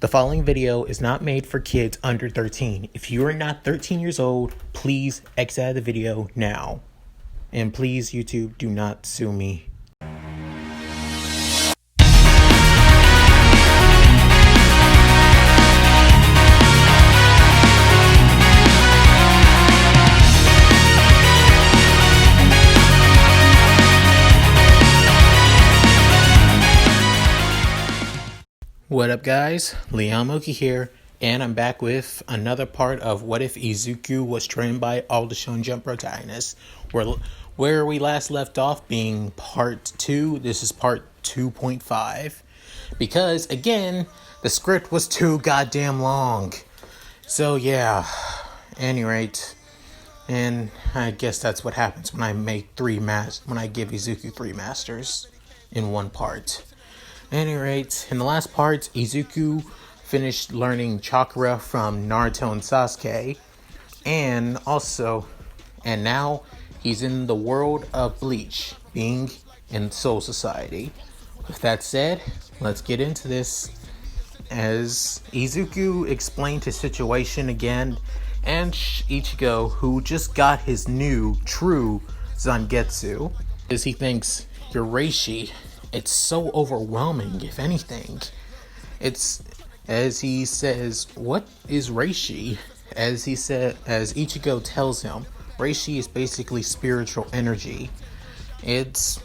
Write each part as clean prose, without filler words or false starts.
The following video is not made for kids under 13. If you are not 13 years old, please exit out of the video now. And please, YouTube, do not sue me. What up, guys? Mooky here, and I'm back with another part of What If Izuku Was Trained by All the Shonen Jump Protagonists, where we last left off being part 2. This is part 2.5, because again, the script was too goddamn long. So yeah, any rate, and I guess that's what happens when I make when I give Izuku 3 masters in one part. At any rate, in the last part, Izuku finished learning chakra from Naruto and Sasuke, and now he's in the world of Bleach, being in Soul Society. With that said, let's get into this, as Izuku explained his situation again, and Ichigo, who just got his new true Zangetsu, as he thinks, "You're Reishi. It's so overwhelming, if anything." It's, as he says, "What is Reishi?" As Ichigo tells him, Reishi is basically spiritual energy. It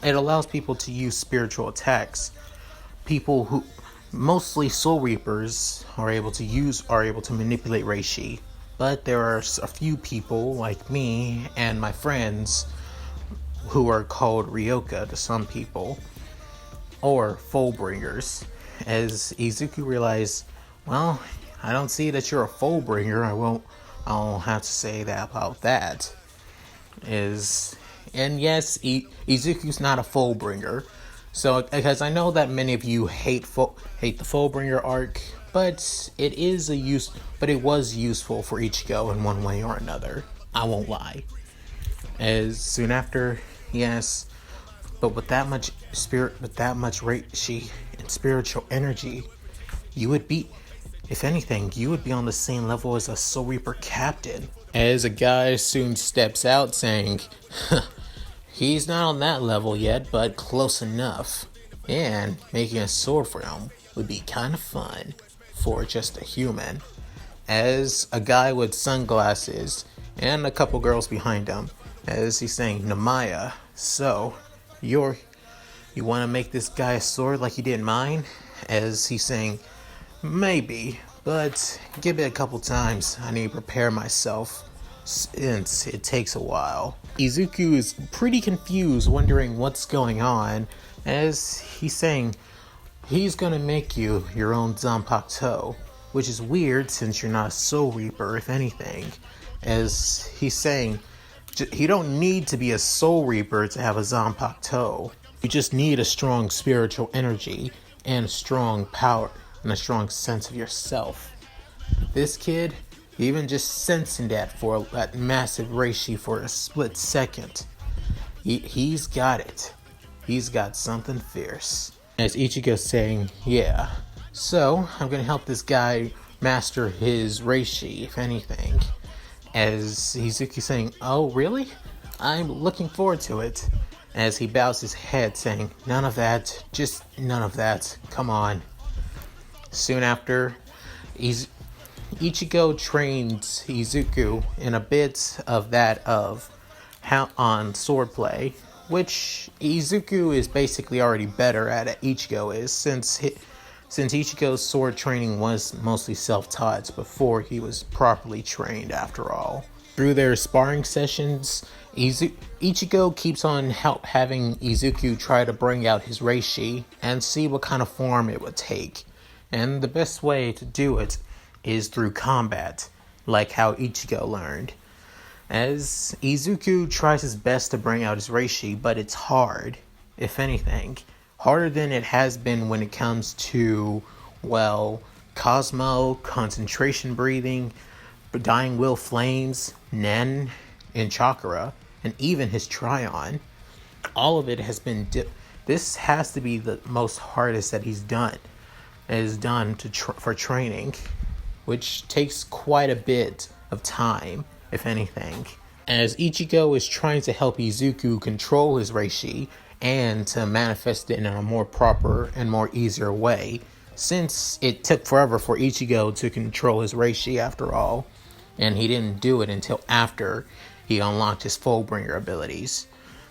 allows people to use spiritual attacks. People who, mostly Soul Reapers, are able to manipulate Reishi. But there are a few people, like me and my friends, who are called Ryoka to some people, or Foulbringers. As Izuku realized, well, I don't see that you're a Foulbringer. I'll have to say that about that. And yes, Izuku's not a Foulbringer. So, because I know that many of you hate the Foulbringer arc, but it was useful for Ichigo in one way or another. I won't lie. As soon after, yes, but with that much Reishi and spiritual energy, you would be on the same level as a Soul Reaper captain. As a guy soon steps out saying, he's not on that level yet, but close enough. And making a sword for him would be kind of fun for just a human. As a guy with sunglasses and a couple girls behind him, as he's saying, "Namaya, so you want to make this guy a sword like you did mine?" As he's saying, "Maybe, but give it a couple times. I need to prepare myself since it takes a while." Izuku is pretty confused, wondering what's going on, as he's saying he's gonna make you your own Zanpakuto, which is weird since you're not a Soul Reaper, if anything. As he's saying, you don't need to be a Soul Reaper to have a Zanpakuto. You just need a strong spiritual energy and a strong power and a strong sense of yourself. This kid, even just sensing that massive Reishi for a split second, he's got it. He's got something fierce. As Ichigo's saying, "Yeah, so I'm gonna help this guy master his Reishi, if anything." As Izuku saying, "Oh, really? I'm looking forward to it." As he bows his head saying, "None of that, just none of that, come on." Soon after, Ichigo trains Izuku in a bit on swordplay, which Izuku is basically already better at it. Ichigo is, since Ichigo's sword training was mostly self-taught before he was properly trained after all. Through their sparring sessions, Ichigo keeps on having Izuku try to bring out his Reishi and see what kind of form it would take. And the best way to do it is through combat, like how Ichigo learned. As Izuku tries his best to bring out his Reishi, but it's hard, if anything. Harder than it has been when it comes to, well, Cosmo, concentration breathing, Dying Will Flames, Nen, and Chakra, and even his Tryon. All of it has been this has to be the most hardest that he's done. is done for training, which takes quite a bit of time, if anything. As Ichigo is trying to help Izuku control his Reishi and to manifest it in a more proper and more easier way, since it took forever for Ichigo to control his Reishi after all, and he didn't do it until after he unlocked his Fullbringer abilities.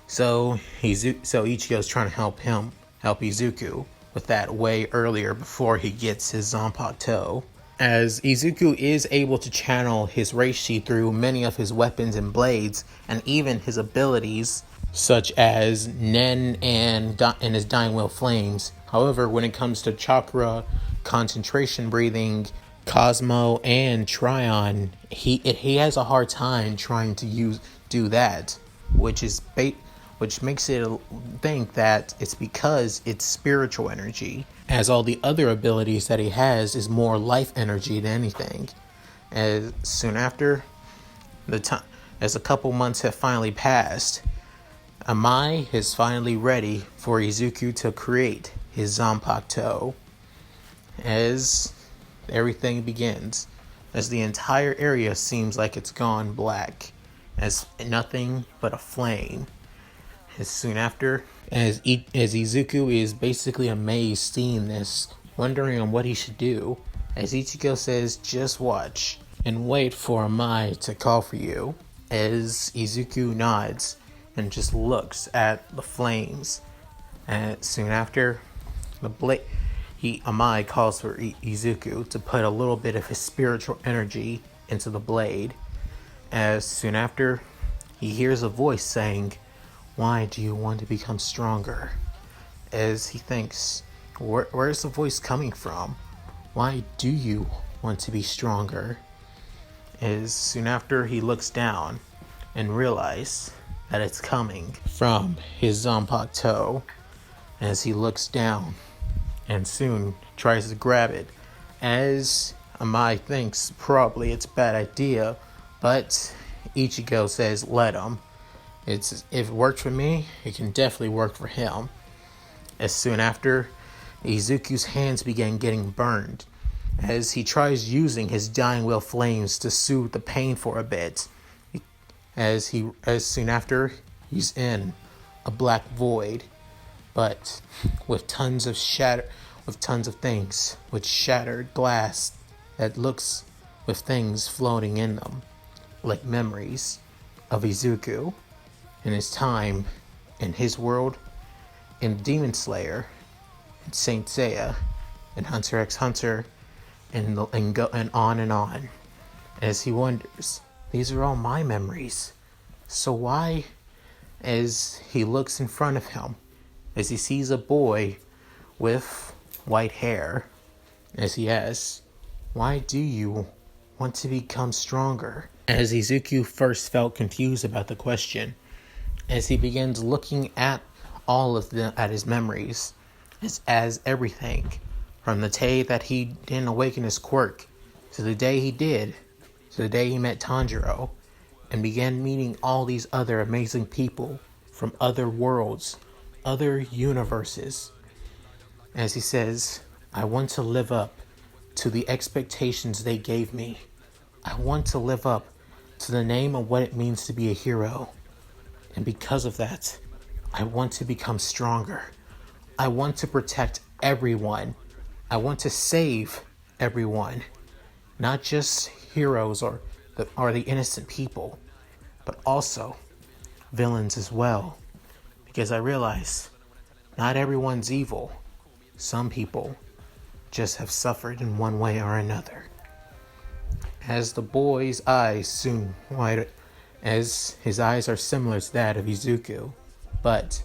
So Ichigo's trying to help Izuku with that way earlier before he gets his Zanpakuto. As Izuku is able to channel his Reishi through many of his weapons and blades, and even his abilities, such as Nen and his Dying Will Flames. However, when it comes to chakra, concentration breathing, Cosmo, and Tryon, he has a hard time trying to do that, which makes it think that it's because it's spiritual energy, as all the other abilities that he has is more life energy than anything. As soon after as a couple months have finally passed, Amai is finally ready for Izuku to create his Zanpakuto. As everything begins, as the entire area seems like it's gone black, as nothing but a flame. As soon after, as Izuku is basically amazed seeing this, wondering on what he should do, as Ichigo says, just watch and wait for Amai to call for you. As Izuku nods and just looks at the flames, and soon after, Amai calls for Izuku to put a little bit of his spiritual energy into the blade. As soon after, he hears a voice saying, "Why do you want to become stronger?" As he thinks, where's the voice coming from? Why do you want to be stronger? As soon after, he looks down and realizes that it's coming from his Zanpakuto. As he looks down and soon tries to grab it, as Amai thinks probably it's a bad idea, but Ichigo says let him. If it worked for me, it can definitely work for him. As soon after, Izuku's hands began getting burned as he tries using his Dying Will Flames to soothe the pain for a bit. As soon after, he's in a black void, but with tons of things, with shattered glass that looks with things floating in them, like memories of Izuku in his time, in his world, in Demon Slayer, in Saint Seiya, in Hunter x Hunter, and on and on. As he wonders, these are all my memories. So why, as he looks in front of him, as he sees a boy with white hair, as he asks, "Why do you want to become stronger?" As Izuku first felt confused about the question, as he begins looking at at his memories, as everything, from the day that he didn't awaken his quirk, to the day he did, to the day he met Tanjiro, and began meeting all these other amazing people from other worlds, other universes. As he says, "I want to live up to the expectations they gave me. I want to live up to the name of what it means to be a hero. And because of that, I want to become stronger. I want to protect everyone. I want to save everyone. Not just heroes or the innocent people, but also villains as well. Because I realize not everyone's evil. Some people just have suffered in one way or another." As the boy's eyes soon widen, as his eyes are similar to that of Izuku, but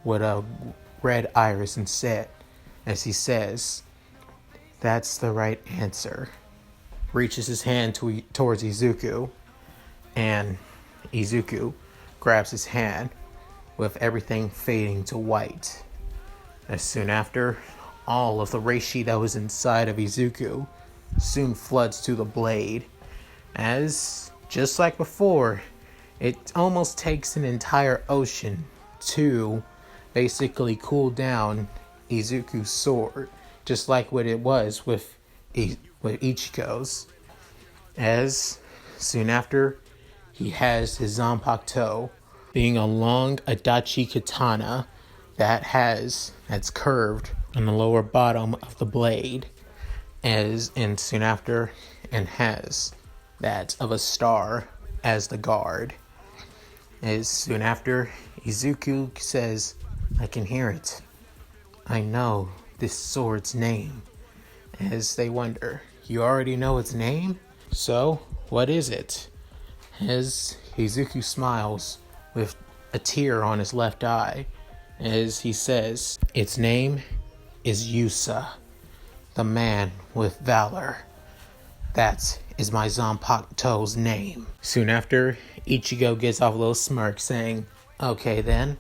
with a red iris instead, as he says, "That's the right answer," reaches his hand towards Izuku, and Izuku grabs his hand, with everything fading to white. As soon after, all of the Reishi that was inside of Izuku soon floods to the blade, as, just like before, it almost takes an entire ocean to basically cool down Izuku's sword, just like what it was with Ichigo's. As soon after, he has his Zanpakuto, being a long adachi katana that's curved on the lower bottom of the blade, and soon after, and has that of a star as the guard. As soon after, Izuku says, "I can hear it. I know this sword's name." As they wonder, "You already know its name? So, what is it?" As Izuku smiles with a tear on his left eye, as he says, "Its name is Yusa, the man with valor. That is my Zanpakuto's name." Soon after, Ichigo gets off a little smirk saying, "Okay then,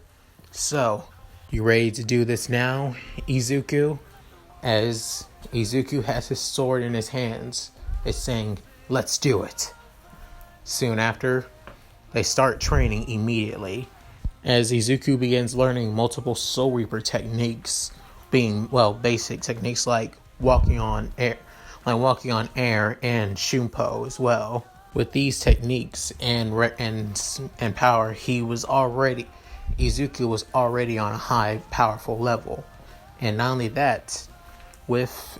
so, you ready to do this now, Izuku?" As Izuku has his sword in his hands, it's saying, "Let's do it." Soon after, they start training immediately, as Izuku begins learning multiple Soul Reaper techniques, being, basic techniques like walking on air and Shunpo as well. With these techniques and power, Izuku was already on a high, powerful level. And not only that, with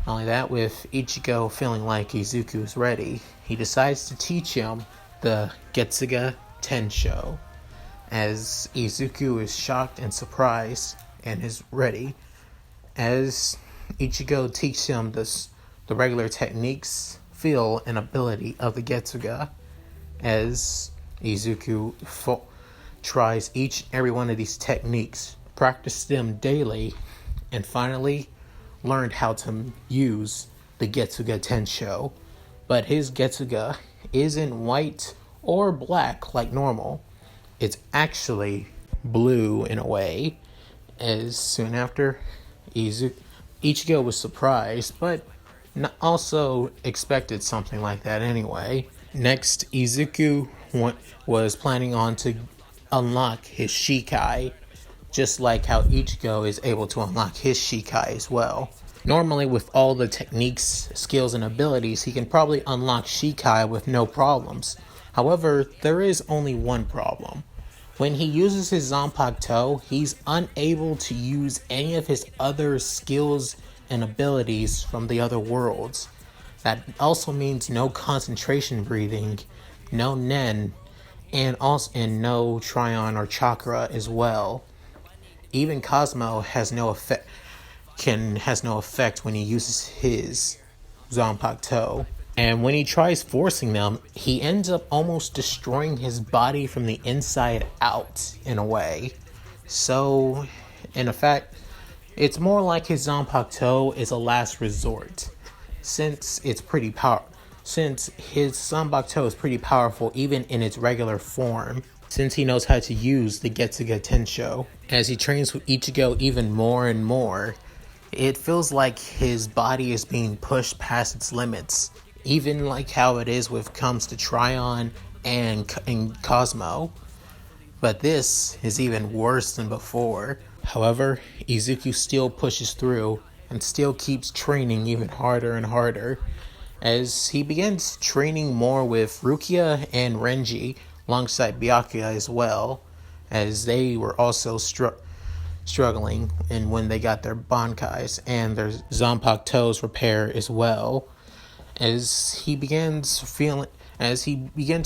Ichigo feeling like Izuku is ready, he decides to teach him the Getsuga Tensho. As Izuku is shocked and surprised and is ready, as Ichigo teaches him the regular techniques, feel, and ability of the Getsuga, as Izuku tries each and every one of these techniques, practice them daily, and finally learned how to use the Getsuga Tensho. But his Getsuga isn't white or black like normal. It's actually blue in a way. As soon after, Ichigo was surprised, but also expected something like that anyway. Next, Izuku was planning on to unlock his Shikai, just like how Ichigo is able to unlock his Shikai as well. Normally, with all the techniques, skills, and abilities, he can probably unlock Shikai with no problems. However, there is only one problem. When he uses his Zanpakuto, he's unable to use any of his other skills and abilities from the other worlds. That also means no concentration breathing, no Nen, and no Tryon or Chakra as well. Even Cosmo has no effect when he uses his Zanpakuto. And when he tries forcing them, he ends up almost destroying his body from the inside out in a way. So, in effect, it's more like his Zanpakuto is a last resort, since his Zanpakuto is pretty powerful even in its regular form, since he knows how to use the Getsuga Tensho. As he trains with Ichigo even more and more, it feels like his body is being pushed past its limits, even like how it is with comes to Tryon and Cosmo. But this is even worse than before. However, Izuku still pushes through and still keeps training even harder and harder, as he begins training more with Rukia and Renji alongside Byakuya as well, as they were also struggling and when they got their Bankais and their Zanpakuto's repair as well. As he begins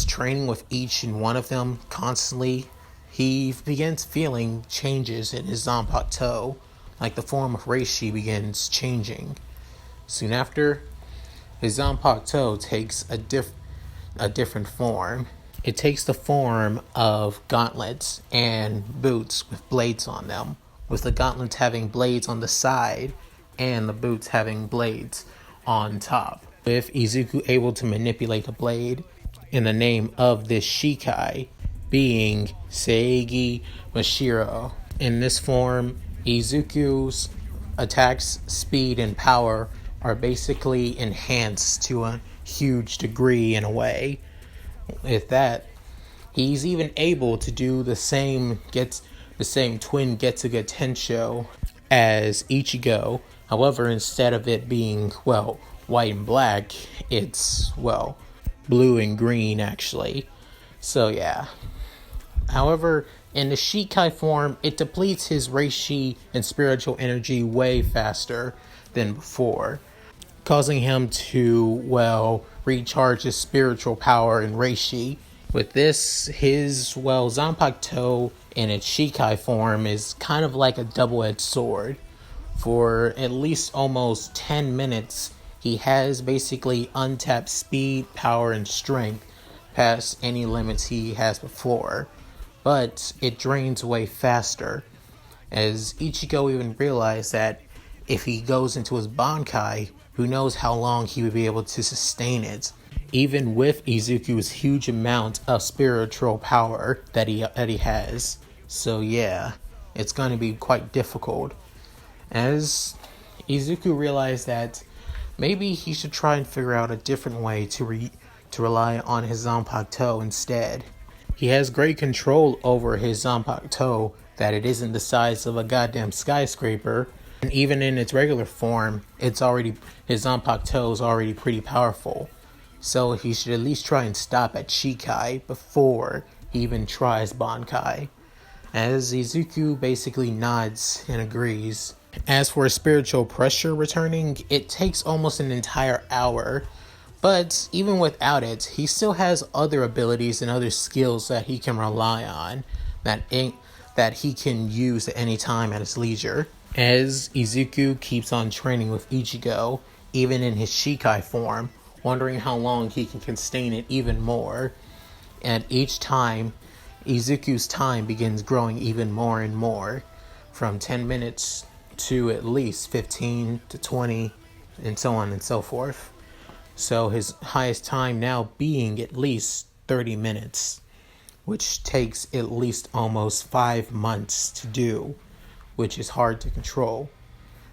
training with each and one of them constantly, he begins feeling changes in his Zanpakuto, like the form of Reishi begins changing. Soon after, his Zanpakuto takes a different form. It takes the form of gauntlets and boots with blades on them, with the gauntlets having blades on the side and the boots having blades on top. With Izuku able to manipulate the blade in the name of this Shikai being Seigi Mashiro. In this form, Izuku's attacks, speed, and power are basically enhanced to a huge degree in a way. With that, he's even able to do the same twin Getsuga Tensho as Ichigo, However, instead of it being, well, white and black, it's, well, blue and green actually. So yeah. However, in the Shikai form, it depletes his Reishi and spiritual energy way faster than before, causing him to, well, recharge his spiritual power in Reishi. With this, his, well, Zanpakuto in its Shikai form is kind of like a double-edged sword. For at least almost 10 minutes, he has basically untapped speed, power, and strength past any limits he has before. But it drains way faster, as Ichigo even realized that if he goes into his Bankai, who knows how long he would be able to sustain it, even with Izuku's huge amount of spiritual power that he has. So yeah, it's going to be quite difficult. As Izuku realized that maybe he should try and figure out a different way to rely on his Zanpakuto instead. He has great control over his Zanpakuto, that it isn't the size of a goddamn skyscraper, and even in its regular form, his Zanpakuto is already pretty powerful. So he should at least try and stop at Shikai before he even tries Bankai. As Izuku basically nods and agrees. As for spiritual pressure returning, it takes almost an entire hour. But even without it, he still has other abilities and other skills that he can rely on, that he can use at any time at his leisure. As Izuku keeps on training with Ichigo, even in his Shikai form, wondering how long he can sustain it even more. And each time, Izuku's time begins growing even more and more, from 10 minutes to at least 15 to 20, and so on and so forth. So his highest time now being at least 30 minutes, which takes at least almost 5 months to do, which is hard to control.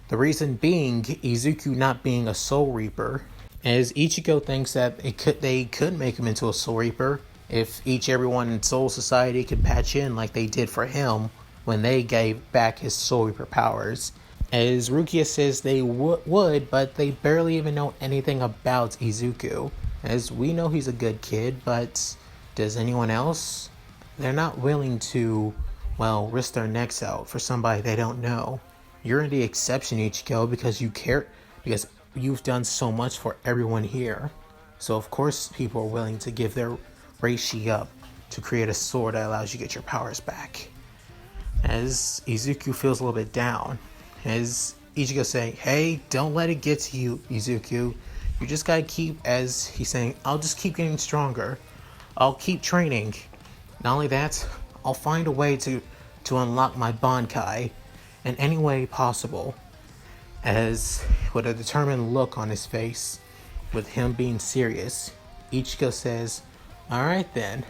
The reason being Izuku not being a Soul Reaper, as Ichigo thinks that they could make him into a Soul Reaper if everyone in Soul Society could patch in like they did for him when they gave back his Soul Reaper powers. As Rukia says they would, but they barely even know anything about Izuku. As we know he's a good kid, but does anyone else? They're not willing to, well, risk their necks out for somebody they don't know. You're the exception, Ichigo, because you care, because you've done so much for everyone here. So of course people are willing to give their Reishi up to create a sword that allows you to get your powers back. As Izuku feels a little bit down, as Ichigo saying, hey, don't let it get to you, Izuku. You just gotta keep, as he's saying, I'll just keep getting stronger. I'll keep training. Not only that, I'll find a way to unlock my Bankai in any way possible. As with a determined look on his face, with him being serious, Ichigo says, alright then,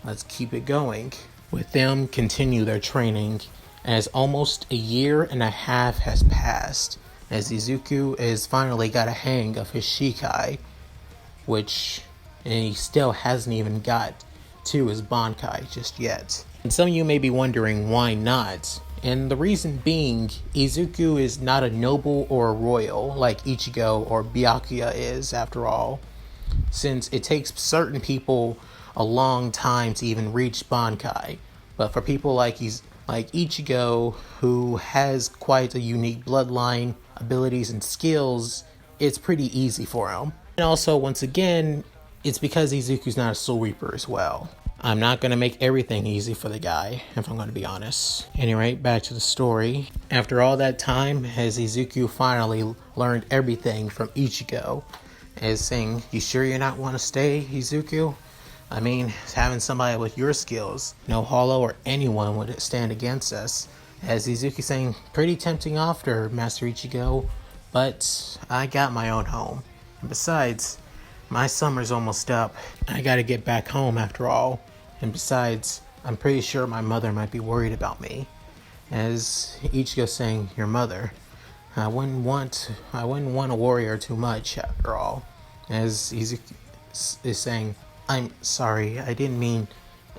let's keep it going. With them continue their training, as almost a year and a half has passed, as Izuku has finally got a hang of his Shikai, which he still hasn't even got to his Bankai just yet. And some of you may be wondering why not, and the reason being, Izuku is not a noble or a royal like Ichigo or Byakuya is, after all, since it takes certain people a long time to even reach Bankai. But for people like Ichigo, who has quite a unique bloodline, abilities, and skills, it's pretty easy for him. And also, once again, it's because Izuku's not a Soul Reaper as well. I'm not going to make everything easy for the guy, if I'm going to be honest. Anyway, back to the story. After all that time, has Izuku finally learned everything from Ichigo, as saying, you sure you're not want to stay, Izuku? I mean, having somebody with your skills, no Hollow or anyone would stand against us. As Izuku saying, pretty tempting offer, Master Ichigo, but I got my own home. And besides, my summer's almost up. I gotta get back home after all. And besides, I'm pretty sure my mother might be worried about me. As Ichigo saying, your mother, I wouldn't want a warrior too much after all. As Izuku is saying, I'm sorry, I didn't mean,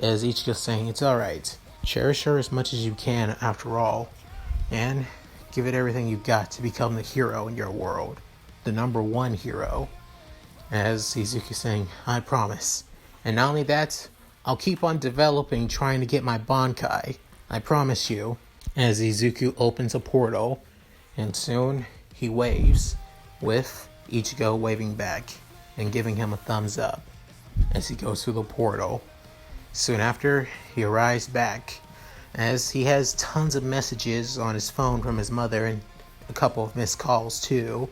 as Ichigo saying, it's alright. Cherish her as much as you can after all. And Give it everything you've got to become the hero in your world. The number one hero. As Izuku saying, I promise. And not only that, I'll keep on developing, trying to get my Bankai. I promise you. As Izuku opens a portal, and soon he waves, with Ichigo waving back and giving him a thumbs up as he goes through the portal. Soon after, he arrives back, as he has tons of messages on his phone from his mother and a couple of missed calls too,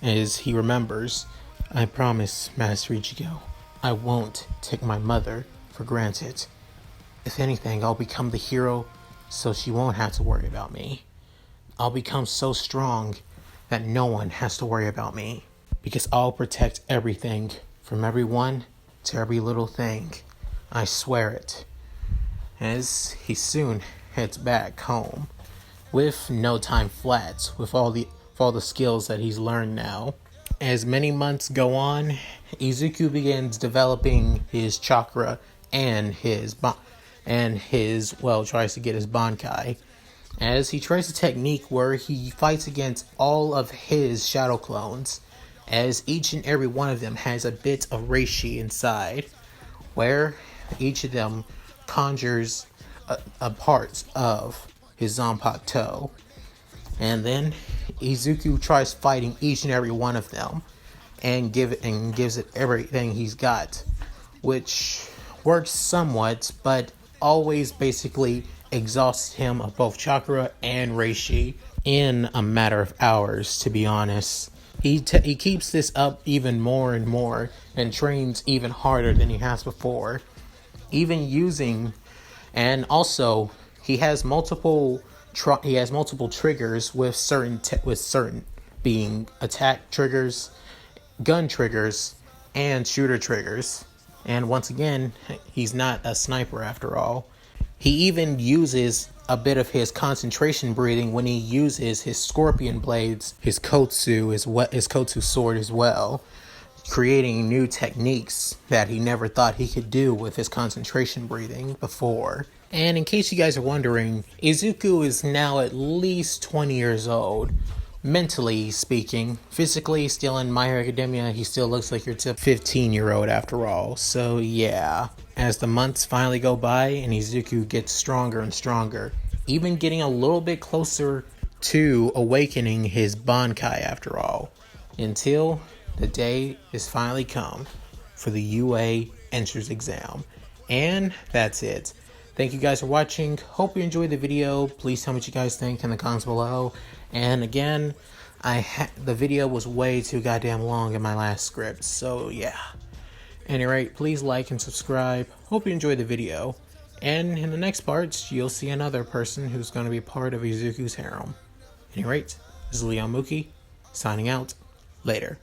as he remembers, I promise, Master Ichigo, I won't take my mother for granted. If anything, I'll become the hero so she won't have to worry about me. I'll become so strong that no one has to worry about me, because I'll protect everything from everyone to every little thing. I swear it. As he soon heads back home with no time flat, with all the skills that he's learned now. As many months go on, Izuku begins developing his chakra and tries to get his Bankai, as he tries a technique where he fights against all of his shadow clones, as each and every one of them has a bit of Reishi inside, where each of them conjures a part of his Zanpakuto. And then Izuku tries fighting each and every one of them and gives it everything he's got, which works somewhat, but always basically exhausts him of both chakra and Reishi in a matter of hours, to be honest. He keeps this up even more and more and trains even harder than he has before. Even using, and also he has multiple triggers with certain being attack triggers, gun triggers, and shooter triggers. And once again, he's not a sniper after all. He even uses a bit of his concentration breathing when he uses his scorpion blades, his kotsu, his kotsu sword as well, creating new techniques that he never thought he could do with his concentration breathing before. And in case you guys are wondering, Izuku is now at least 20 years old, mentally speaking. Physically, still in My Hero Academia, he still looks like your typical 15-year-old after all. So yeah, as the months finally go by and Izuku gets stronger and stronger, even getting a little bit closer to awakening his Bankai after all, until the day is finally come for the UA entrance exam. And that's it. Thank you guys for watching. Hope you enjoyed the video. Please tell me what you guys think in the comments below. And again, the video was way too goddamn long in my last script, so yeah. Any rate, please like and subscribe. Hope you enjoyed the video. And in the next parts, you'll see another person who's going to be part of Izuku's harem. Any rate, this is Mooky, signing out. Later.